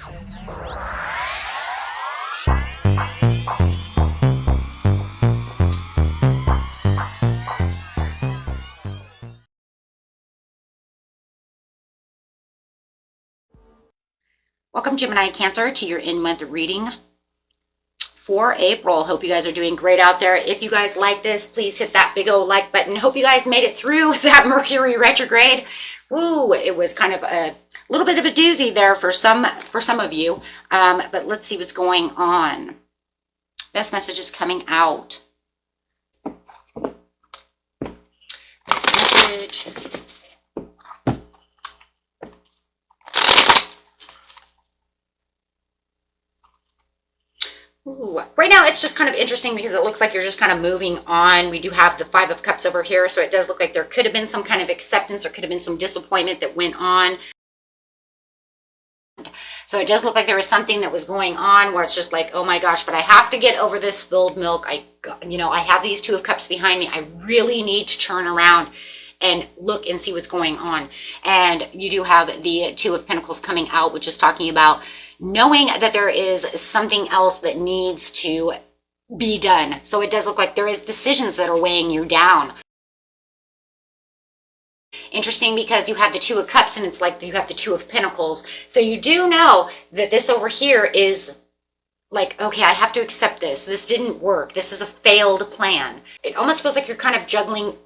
Welcome, Gemini Cancer, to your in-month reading for April. Hope you guys are doing great out there. If you guys like this, please hit that big old like button. Hope you guys made it through that Mercury retrograde. Woo, it was kind of a little bit of a doozy there for some of you. But let's see what's going on. Best messages coming out. Best message. Ooh, right now it's just kind of interesting because it looks like you're just kind of moving on. We do have the Five of Cups over here, so it does look like there could have been some kind of acceptance or could have been some disappointment that went on. So it does look like there was something that was going on where it's just like, oh my gosh, but I have to get over this spilled milk. I have these Two of Cups behind me. I really need to turn around and look and see what's going on. And you do have the Two of Pentacles coming out, which is talking about knowing that there is something else that needs to be done. So it does look like there is decisions that are weighing you down. Interesting, because you have the Two of Cups and it's like you have the Two of Pentacles. So you do know that this over here is like, okay, I have to accept this. This didn't work. This is a failed plan. It almost feels like you're kind of juggling.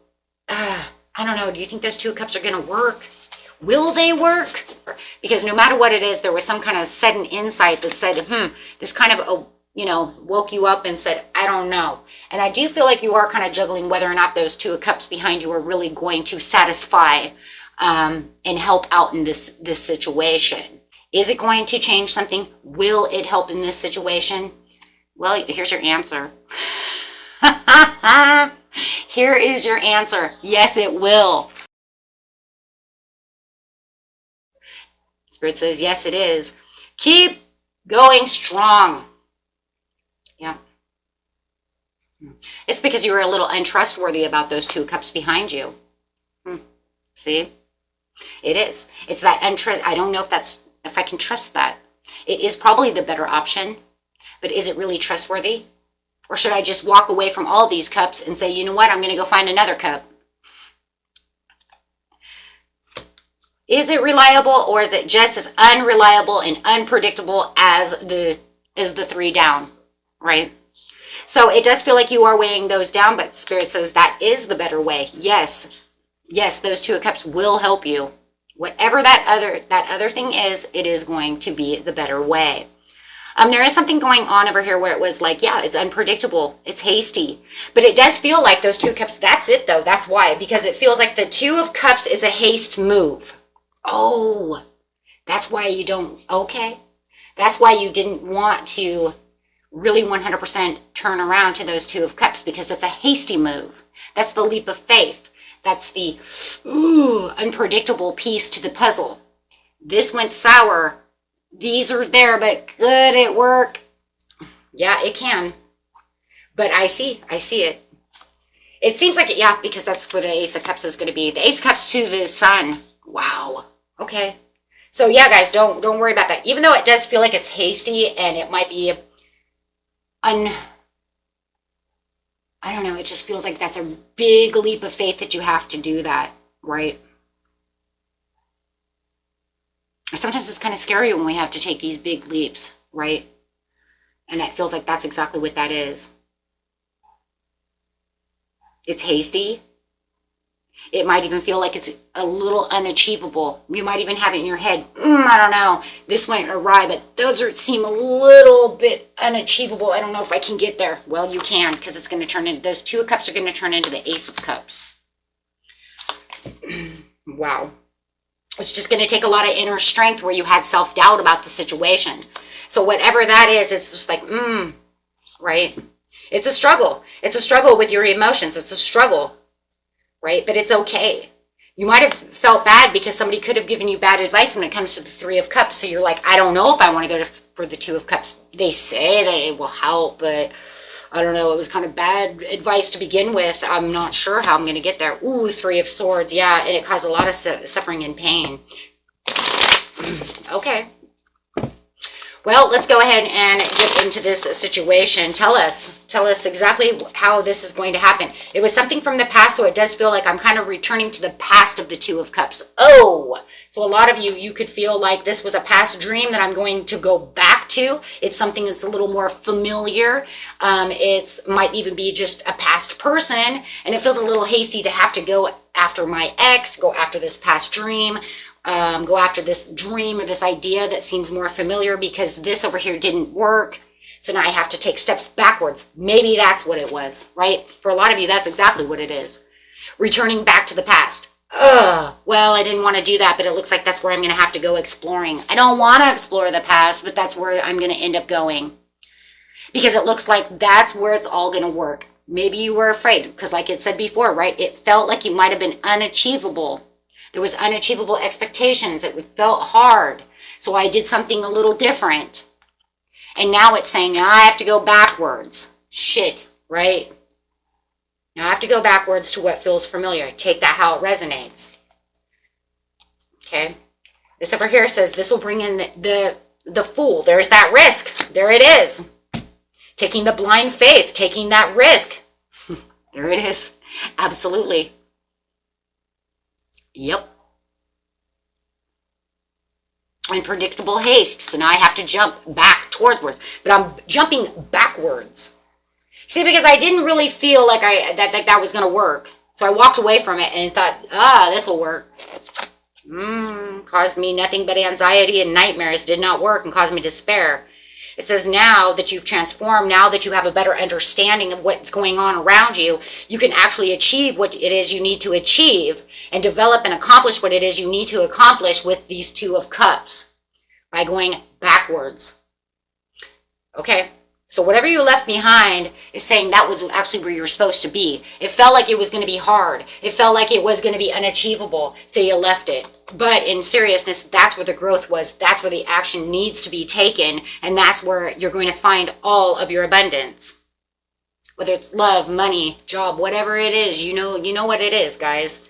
I don't know. Do you think those Two of Cups are going to work? Will they work? Because no matter what it is, there was some kind of sudden insight that said, this kind of, woke you up and said, I don't know. And I do feel like you are kind of juggling whether or not those Two of Cups behind you are really going to satisfy and help out in this situation. Is it going to change something? Will it help in this situation? Well, here's your answer. Here is your answer. Yes, it will. Spirit says, yes, it is. Keep going strong. Yeah. It's because you were a little untrustworthy about those Two of Cups behind you. See? It is. It's that untrust. I don't know if I can trust that. It is probably the better option, but is it really trustworthy? Or should I just walk away from all these cups and say, you know what, I'm going to go find another cup? Is it reliable, or is it just as unreliable and unpredictable as the three down, right? So it does feel like you are weighing those down, but Spirit says that is the better way. Yes, those Two of Cups will help you. Whatever that other thing is, it is going to be the better way. There is something going on over here where it was like, yeah, it's unpredictable. It's hasty. But it does feel like those Two of Cups, that's it though. That's why, because it feels like the Two of Cups is a haste move. Oh, that's why you don't, okay. That's why you didn't want to really 100% turn around to those Two of Cups, because it's a hasty move. That's the leap of faith. That's the unpredictable piece to the puzzle. This went sour. These are there, but could it work? Yeah, it can. But I see it. It seems like it, yeah, because that's where the Ace of Cups is going to be. The Ace of Cups to the Sun. Wow. Okay. So yeah, guys, don't worry about that. Even though it does feel like it's hasty and it might be I don't know, it just feels like that's a big leap of faith that you have to do that, right? Sometimes it's kind of scary when we have to take these big leaps, right? And it feels like that's exactly what that is. It's hasty. It might even feel like it's a little unachievable. You might even have it in your head, I don't know, this went awry, but those seem a little bit unachievable. I don't know if I can get there. Well, you can, because it's going to turn into, those Two of Cups are going to turn into the Ace of Cups. Wow. It's just going to take a lot of inner strength where you had self-doubt about the situation. So whatever that is, it's just like, right? It's a struggle. It's a struggle with your emotions. It's a struggle. Right? But it's okay. You might have felt bad because somebody could have given you bad advice when it comes to the Three of Cups. So you're like, I don't know if I want to go for the Two of Cups. They say that it will help, but I don't know. It was kind of bad advice to begin with. I'm not sure how I'm going to get there. Ooh, Three of Swords. Yeah, and it caused a lot of suffering and pain. Okay. Well, let's go ahead and get into this situation. Tell us exactly how this is going to happen. It was something from the past, so it does feel like I'm kind of returning to the past of the Two of Cups. Oh, so a lot of you could feel like this was a past dream that I'm going to go back to. It's something that's a little more familiar. It might even be just a past person, and it feels a little hasty to have to go after my ex, go after this past dream. Go after this dream or this idea that seems more familiar because this over here didn't work. So now I have to take steps backwards. Maybe that's what it was, right? For a lot of you, that's exactly what it is. Returning back to the past. Well, I didn't want to do that, but it looks like that's where I'm going to have to go exploring. I don't want to explore the past, but that's where I'm going to end up going. Because it looks like that's where it's all going to work. Maybe you were afraid, because like it said before, right? It felt like it might have been unachievable. There was unachievable expectations. It felt hard. So I did something a little different. And now it's saying, now I have to go backwards. Shit, right? Now I have to go backwards to what feels familiar. Take that how it resonates. Okay? This over here says this will bring in the fool. There's that risk. There it is. Taking the blind faith. Taking that risk. There it is. Absolutely. Yep. Unpredictable haste. So now I have to jump back towards, but I'm jumping backwards. See, because I didn't really feel like that was going to work. So I walked away from it and thought, this will work. Caused me nothing but anxiety and nightmares. Did not work and caused me despair. It says now that you've transformed, now that you have a better understanding of what's going on around you, you can actually achieve what it is you need to achieve and develop and accomplish what it is you need to accomplish with these Two of Cups by going backwards. Okay, so whatever you left behind is saying that was actually where you were supposed to be. It felt like it was going to be hard. It felt like it was going to be unachievable, so you left it. But in seriousness, that's where the growth was. That's where the action needs to be taken, and that's where you're going to find all of your abundance. Whether it's love, money, job, whatever it is, you know what it is, guys.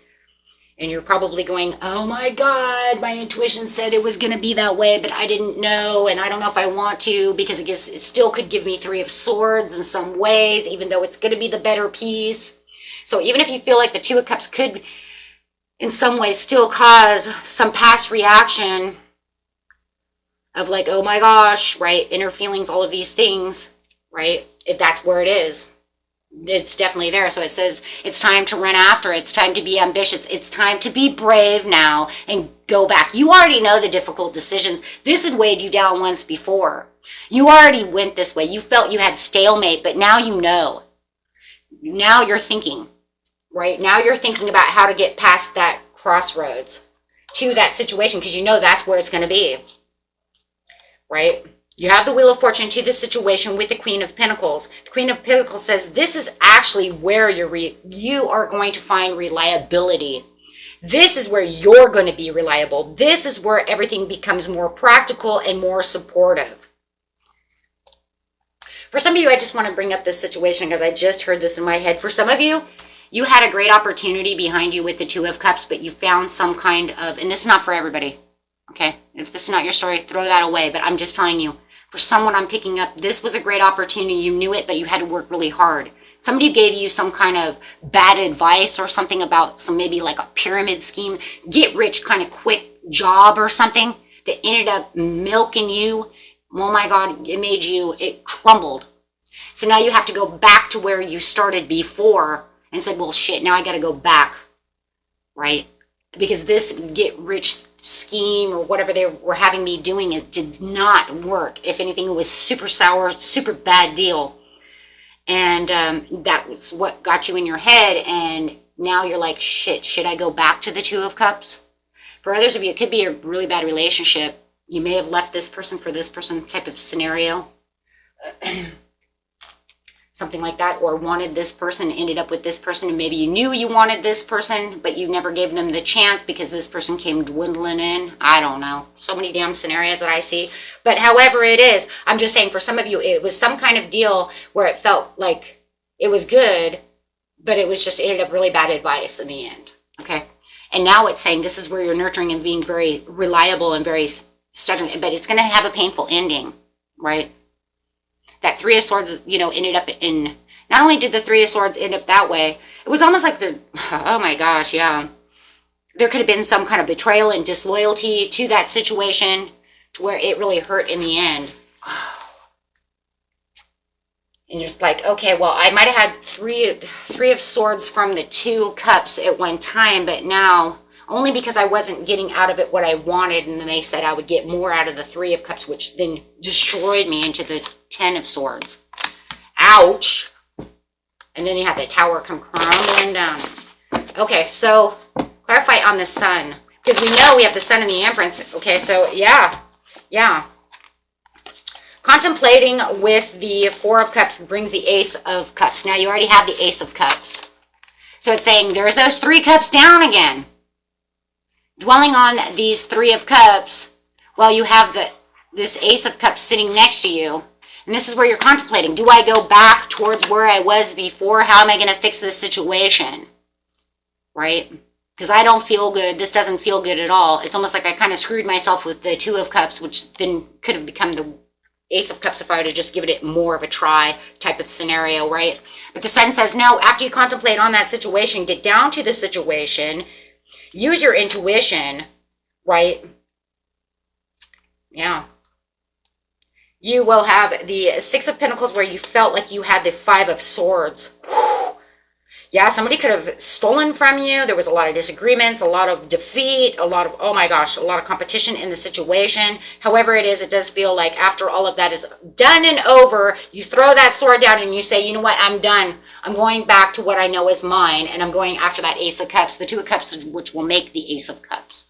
And you're probably going, oh my God, my intuition said it was going to be that way, but I didn't know, and I don't know if I want to, because it still could give me Three of Swords in some ways, even though it's going to be the better piece. So even if you feel like the Two of Cups could, in some ways, still cause some past reaction of like, oh my gosh, right, inner feelings, all of these things, right, that's where it is. It's definitely there. So it says it's time to run after. It's time to be ambitious. It's time to be brave now and go back. You already know the difficult decisions. This had weighed you down once before. You already went this way. You felt you had stalemate, but now you know. Now you're thinking, right? Now you're thinking about how to get past that crossroads to that situation because you know that's where it's going to be, right? You have the Wheel of Fortune to this situation with the Queen of Pentacles. The Queen of Pentacles says this is actually where you are going to find reliability. This is where you're going to be reliable. This is where everything becomes more practical and more supportive. For some of you, I just want to bring up this situation because I just heard this in my head. For some of you, you had a great opportunity behind you with the Two of Cups, but you found some kind of, and this is not for everybody, okay? If this is not your story, throw that away, but I'm just telling you, for someone I'm picking up, this was a great opportunity. You knew it, but you had to work really hard. Somebody gave you some kind of bad advice or something about some maybe like a pyramid scheme, get rich kind of quick job or something that ended up milking you. Oh my God, it crumbled. So now you have to go back to where you started before and said, well, shit, now I got to go back, right? Because this get rich scheme or whatever they were having me doing, it did not work. If anything, it was super sour, super bad deal. And that was what got you in your head. And now you're like, shit, should I go back to the Two of Cups? For others of you, it could be a really bad relationship. You may have left this person for this person type of scenario. Something like that, or wanted this person, ended up with this person, and maybe you knew you wanted this person, but you never gave them the chance because this person came dwindling in. I don't know. So many damn scenarios that I see. But however it is, I'm just saying for some of you, it was some kind of deal where it felt like it was good, but it was just ended up really bad advice in the end. Okay? And now it's saying this is where you're nurturing and being very reliable and very stubborn, but it's going to have a painful ending. right? That Three of Swords, you know, ended up in, not only did the Three of Swords end up that way, it was almost like oh my gosh, yeah. There could have been some kind of betrayal and disloyalty to that situation to where it really hurt in the end. And just like, okay, well, I might have had three of Swords from the Two of Cups at one time, but now, only because I wasn't getting out of it what I wanted, and then they said I would get more out of the Three of Cups, which then destroyed me into the Ten of Swords. Ouch. And then you have the Tower come crumbling down. Okay, so clarify on the Sun, because we know we have the Sun and the Empress. Okay, so yeah. Contemplating with the Four of Cups brings the Ace of Cups. Now, you already have the Ace of Cups. So it's saying there's those 3 cups down again. Dwelling on these 3 of Cups while you have this Ace of Cups sitting next to you. And this is where you're contemplating. Do I go back towards where I was before? How am I going to fix this situation? Right? Because I don't feel good. This doesn't feel good at all. It's almost like I kind of screwed myself with the Two of Cups, which then could have become the Ace of Cups if I would have just given it more of a try type of scenario, right? But the Sun says, no, after you contemplate on that situation, get down to the situation, use your intuition, right? Yeah. You will have the Six of Pentacles where you felt like you had the Five of Swords. Yeah, somebody could have stolen from you. There was a lot of disagreements, a lot of defeat, a lot of, oh my gosh, a lot of competition in the situation. However it is, it does feel like after all of that is done and over, you throw that sword down and you say, you know what, I'm done. I'm going back to what I know is mine, and I'm going after that Ace of Cups, the Two of Cups, which will make the Ace of Cups.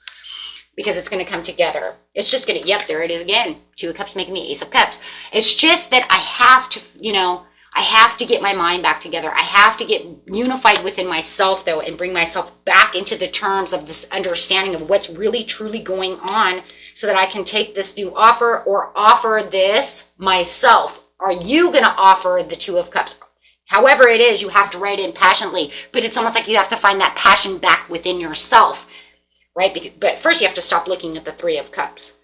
Because it's going to come together. It's just going to, yep, there it is again. Two of Cups making the Ace of Cups. It's just that I have to, you know, I have to get my mind back together. I have to get unified within myself, though, and bring myself back into the terms of this understanding of what's really, truly going on so that I can take this new offer or offer this myself. Are you going to offer the Two of Cups? However it is, you have to write in passionately, but it's almost like you have to find that passion back within yourself, right? But first you have to stop looking at the Three of Cups,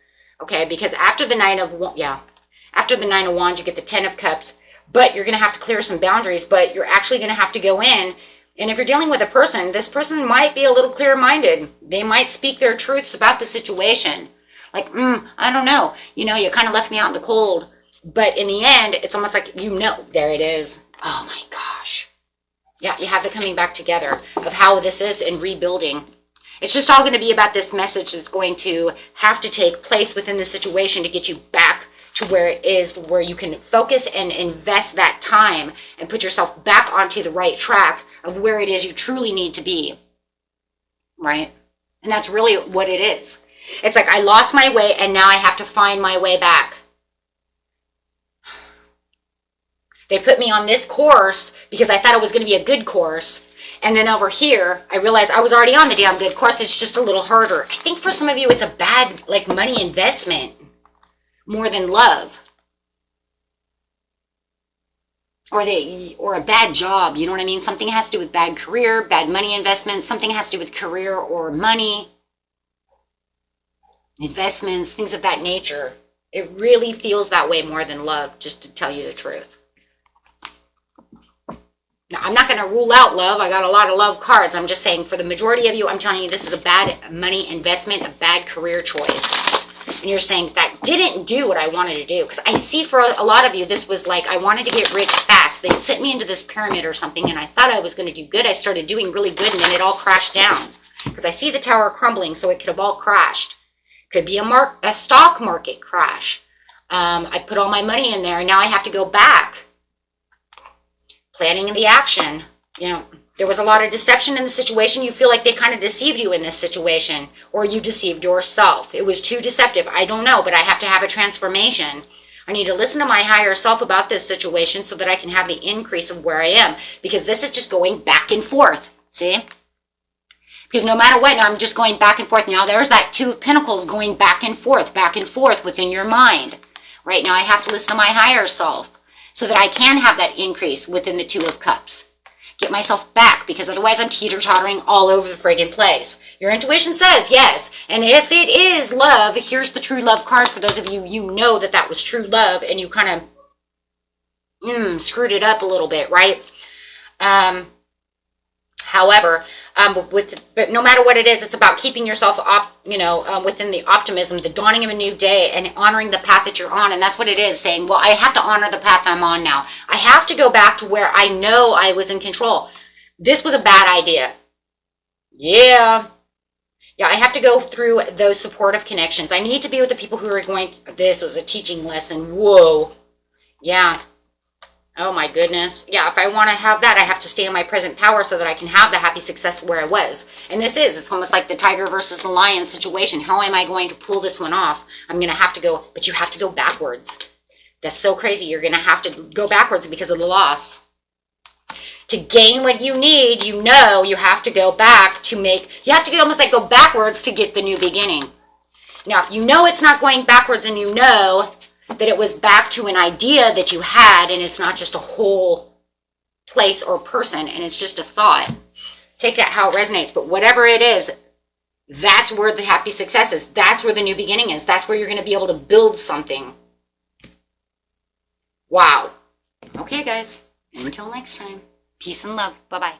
okay? Because after the Nine of Wands, you get the Ten of Cups. But you're going to have to clear some boundaries, but you're actually going to have to go in. And if you're dealing with a person, this person might be a little clear-minded. They might speak their truths about the situation. Like, I don't know. You know, you kind of left me out in the cold. But in the end, it's almost like, you know, there it is. Oh my gosh. Yeah, you have the coming back together of how this is and rebuilding. It's just all going to be about this message that's going to have to take place within the situation to get you back to where it is, where you can focus and invest that time and put yourself back onto the right track of where it is you truly need to be, right? And that's really what it is. It's like I lost my way and now I have to find my way back. They put me on this course because I thought it was going to be a good course. And then over here, I realized I was already on the damn good course. It's just a little harder. I think for some of you, it's a bad, like, money investment. More than love, or a bad job, you know what I mean? Something has to do with bad career, bad money investment, something has to do with career or money, investments, things of that nature. It really feels that way more than love, just to tell you the truth. Now, I'm not going to rule out love. I got a lot of love cards. I'm just saying for the majority of you, I'm telling you this is a bad money investment, a bad career choice. And you're saying that didn't do what I wanted to do. Because I see for a lot of you, this was like, I wanted to get rich fast. They sent me into this pyramid or something, and I thought I was going to do good. I started doing really good, and then it all crashed down. Because I see the tower crumbling, so it could have all crashed. Could be a stock market crash. I put all my money in there, and now I have to go back. Planning the action. You know, there was a lot of deception in the situation. You feel like they kind of deceived you in this situation, or you deceived yourself. It was too deceptive. I don't know, but I have to have a transformation. I need to listen to my higher self about this situation so that I can have the increase of where I am, because this is just going back and forth. See? Because no matter what, I'm just going back and forth. Now there's that Two of Pentacles going back and forth within your mind. Right now I have to listen to my higher self so that I can have that increase within the Two of Cups. get myself back, because otherwise I'm teeter-tottering all over the friggin' place. Your intuition says yes. And if it is love, here's the true love card for those of you, you know that that was true love and you kind of screwed it up a little bit, right? However, but no matter what it is, it's about keeping yourself within the optimism, the dawning of a new day, and honoring the path that you're on. And that's what it is, saying, well, I have to honor the path I'm on now. I have to go back to where I know I was in control. This was a bad idea. Yeah, I have to go through those supportive connections. I need to be with the people who are this was a teaching lesson. Whoa. Yeah. Oh my goodness. Yeah, if I want to have that, I have to stay in my present power so that I can have the happy success where I was. And it's almost like the tiger versus the lion situation. How am I going to pull this one off? I'm going to have to go, but you have to go backwards. That's so crazy. You're going to have to go backwards because of the loss. To gain what you need, you have to go back you have to go backwards to get the new beginning. Now, if you know it's not going backwards and you know that it was back to an idea that you had and it's not just a whole place or person and it's just a thought, take that how it resonates. But whatever it is, that's where the happy success is. That's where the new beginning is. That's where you're going to be able to build something. Wow. Okay, guys. Until next time. Peace and love. Bye-bye.